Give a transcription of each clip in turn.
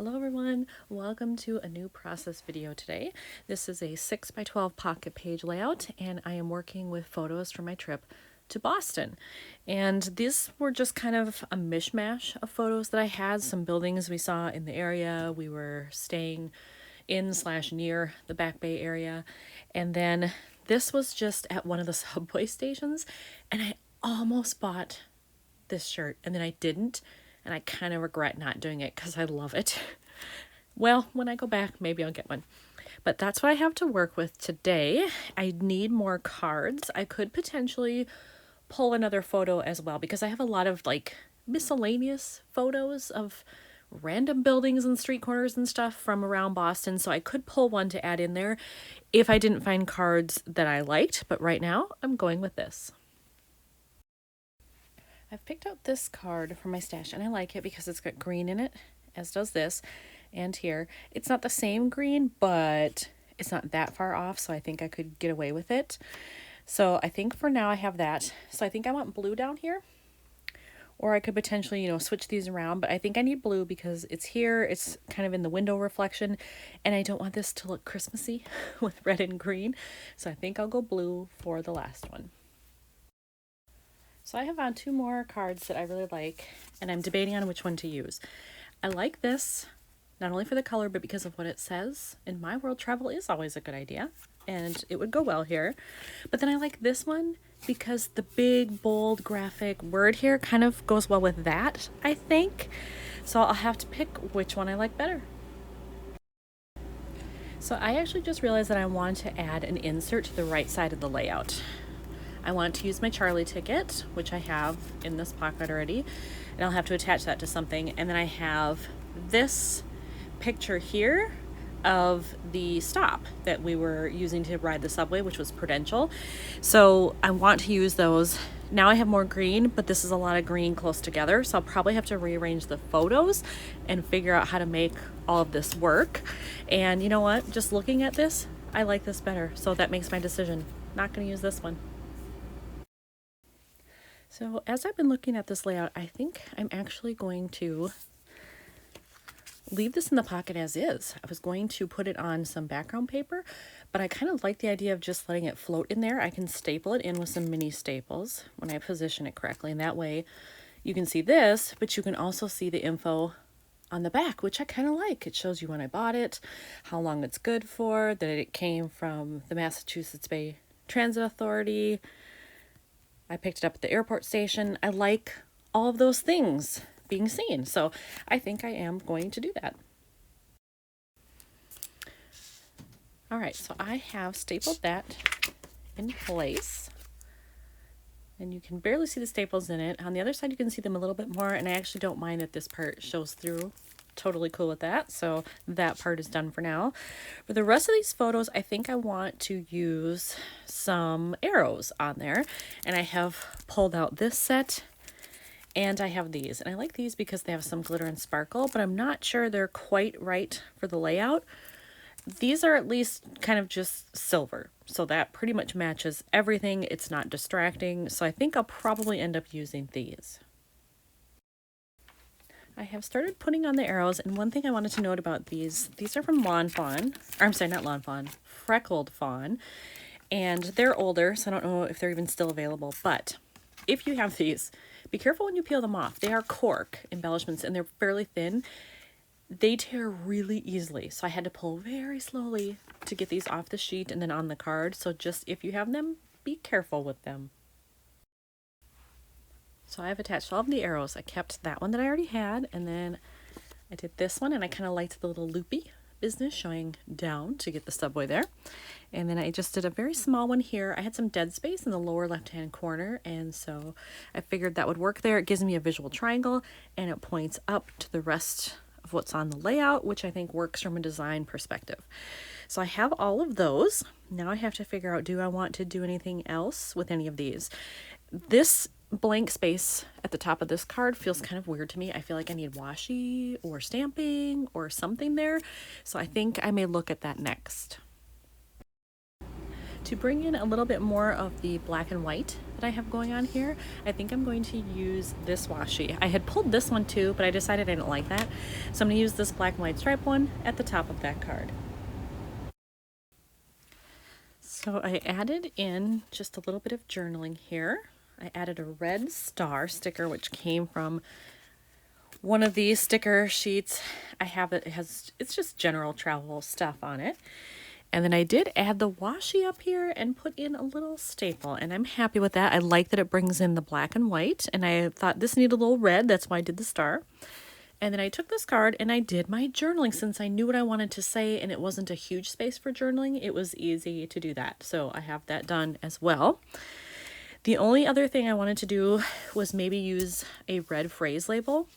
Hello everyone, welcome to a new process video today. This is a 6x12 pocket page layout and I am working with photos from my trip to Boston. And these were just kind of a mishmash of photos that I had, some buildings we saw in the area. We were staying in/near the Back Bay area. And then this was just at one of the subway stations and I almost bought this shirt and then I didn't. And I kind of regret not doing it because I love it. Well, when I go back, maybe I'll get one. But that's what I have to work with today. I need more cards. I could potentially pull another photo as well because I have a lot of like miscellaneous photos of random buildings and street corners and stuff from around Boston. So I could pull one to add in there if I didn't find cards that I liked. But right now, I'm going with this. I've picked out this card from my stash and I like it because it's got green in it, as does this, and here. It's not the same green, but it's not that far off, so I think I could get away with it. So I think for now I have that. So I think I want blue down here, or I could potentially, switch these around, but I think I need blue because it's here, it's kind of in the window reflection, and I don't want this to look Christmassy with red and green. So I think I'll go blue for the last one. So I have found two more cards that I really like, and I'm debating on which one to use. I like this, not only for the color, but because of what it says. In my world, travel is always a good idea, and it would go well here. But then I like this one because the big, bold, graphic word here kind of goes well with that, I think. So I'll have to pick which one I like better. So I actually just realized that I want to add an insert to the right side of the layout. I want to use my Charlie ticket, which I have in this pocket already, and I'll have to attach that to something. And then I have this picture here of the stop that we were using to ride the subway, which was Prudential. So I want to use those. Now I have more green, but this is a lot of green close together, so I'll probably have to rearrange the photos and figure out how to make all of this work. And you know what? Just looking at this, I like this better, so that makes my decision. Not going to use this one. So as I've been looking at this layout, I think I'm actually going to leave this in the pocket as is. I was going to put it on some background paper, but I kind of like the idea of just letting it float in there. I can staple it in with some mini staples when I position it correctly, and that way you can see this, but you can also see the info on the back, which I kind of like. It shows you when I bought it, how long it's good for, that it came from the Massachusetts Bay Transit Authority. I picked it up at the airport station. I like all of those things being seen. So I think I am going to do that. All right, so I have stapled that in place. And you can barely see the staples in it. On the other side, you can see them a little bit more. And I actually don't mind that this part shows through. Totally cool with that. So that part is done for now. For the rest of these photos, I think I want to use some arrows on there. And I have pulled out this set and I have these. And I like these because they have some glitter and sparkle, but I'm not sure they're quite right for the layout. These are at least kind of just silver. So that pretty much matches everything. It's not distracting. So I think I'll probably end up using these. I have started putting on the arrows, and one thing I wanted to note about these are from Lawn Fawn, or I'm sorry, not Lawn Fawn, Freckled Fawn, and they're older, so I don't know if they're even still available, but if you have these, be careful when you peel them off. They are cork embellishments, and they're fairly thin. They tear really easily, so I had to pull very slowly to get these off the sheet and then on the card, so just if you have them, be careful with them. So I have attached all of the arrows. I kept that one that I already had, and then I did this one, and I kind of liked the little loopy business showing down to get the subway there. And then I just did a very small one here. I had some dead space in the lower left-hand corner, and so I figured that would work there. It gives me a visual triangle, and it points up to the rest of what's on the layout, which I think works from a design perspective. So I have all of those. Now I have to figure out, do I want to do anything else with any of these? This blank space at the top of this card feels kind of weird to me. I feel like I need washi or stamping or something there. So I think I may look at that next. To bring in a little bit more of the black and white that I have going on here, I think I'm going to use this washi. I had pulled this one too, but I decided I didn't like that. So I'm going to use this black and white stripe one at the top of that card. So I added in just a little bit of journaling here. I added a red star sticker, which came from one of these sticker sheets. I have it, it's just general travel stuff on it. And then I did add the washi up here and put in a little staple, and I'm happy with that. I like that it brings in the black and white, and I thought this needed a little red, that's why I did the star. And then I took this card and I did my journaling. Since I knew what I wanted to say and it wasn't a huge space for journaling, it was easy to do that. So I have that done as well. The only other thing I wanted to do was maybe use a red phrase label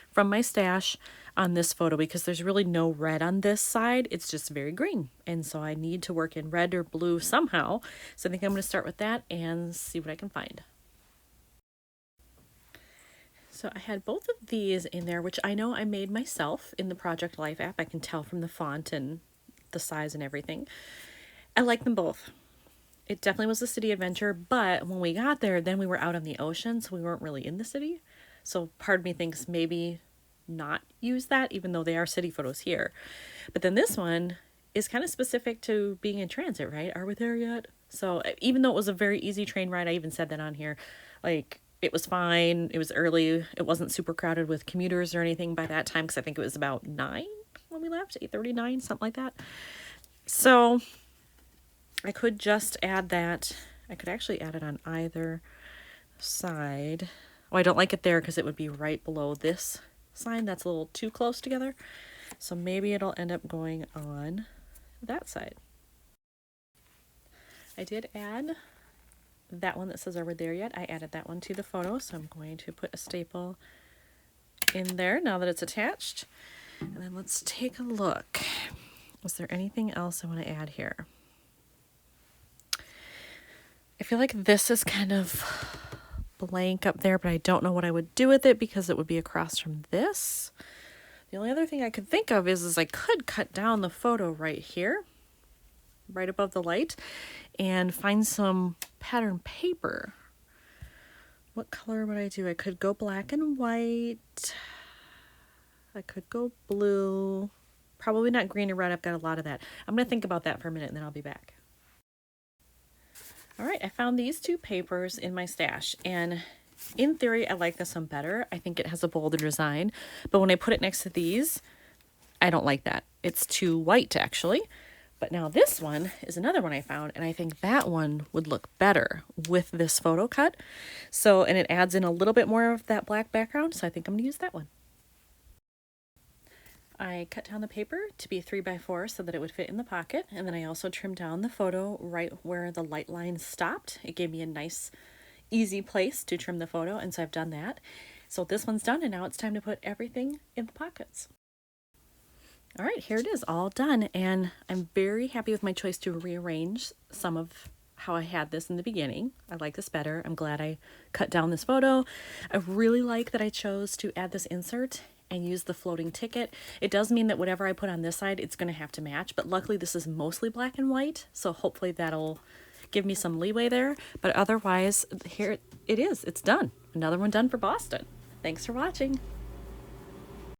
from my stash on this photo, because there's really no red on this side. It's just very green. And so I need to work in red or blue somehow. So I think I'm going to start with that and see what I can find. So I had both of these in there, which I know I made myself in the Project Life app. I can tell from the font and the size and everything. I like them both. It definitely was a city adventure, but when we got there, then we were out on the ocean, so we weren't really in the city. So part of me thinks maybe not use that, even though they are city photos here. But then this one is kind of specific to being in transit, right? Are we there yet? So even though it was a very easy train ride, I even said that on here, like it was fine. It was early. It wasn't super crowded with commuters or anything by that time, because I think it was about 9 when we left, 8:39, something like that. So I could just add that. I could actually add it on either side. Oh, I don't like it there because it would be right below this sign. That's a little too close together. So maybe it'll end up going on that side. I did add that one that says "Are we there yet?" I added that one to the photo, so I'm going to put a staple in there now that it's attached. And then let's take a look. Was there anything else I want to add here? I feel like this is kind of blank up there, but I don't know what I would do with it because it would be across from this. The only other thing I could think of is I could cut down the photo right here, right above the light, and find some pattern paper. What color would I do? I could go black and white. I could go blue. Probably not green or red. I've got a lot of that. I'm going to think about that for a minute and then I'll be back. All right, I found these two papers in my stash, and in theory, I like this one better. I think it has a bolder design, but when I put it next to these, I don't like that. It's too white, actually. But now this one is another one I found, and I think that one would look better with this photo cut. So, and it adds in a little bit more of that black background, so I think I'm going to use that one. I cut down the paper to be 3x4 so that it would fit in the pocket, and then I also trimmed down the photo right where the light line stopped. It gave me a nice, easy place to trim the photo, and so I've done that. So this one's done, and now it's time to put everything in the pockets. All right, here it is, all done, and I'm very happy with my choice to rearrange some of how I had this in the beginning. I like this better. I'm glad I cut down this photo. I really like that I chose to add this insert and use the floating ticket. It does mean that whatever I put on this side, it's going to have to match, but luckily this is mostly black and white, so hopefully that'll give me some leeway there. But otherwise, here it is. It's done. Another one done for Boston. Thanks for watching.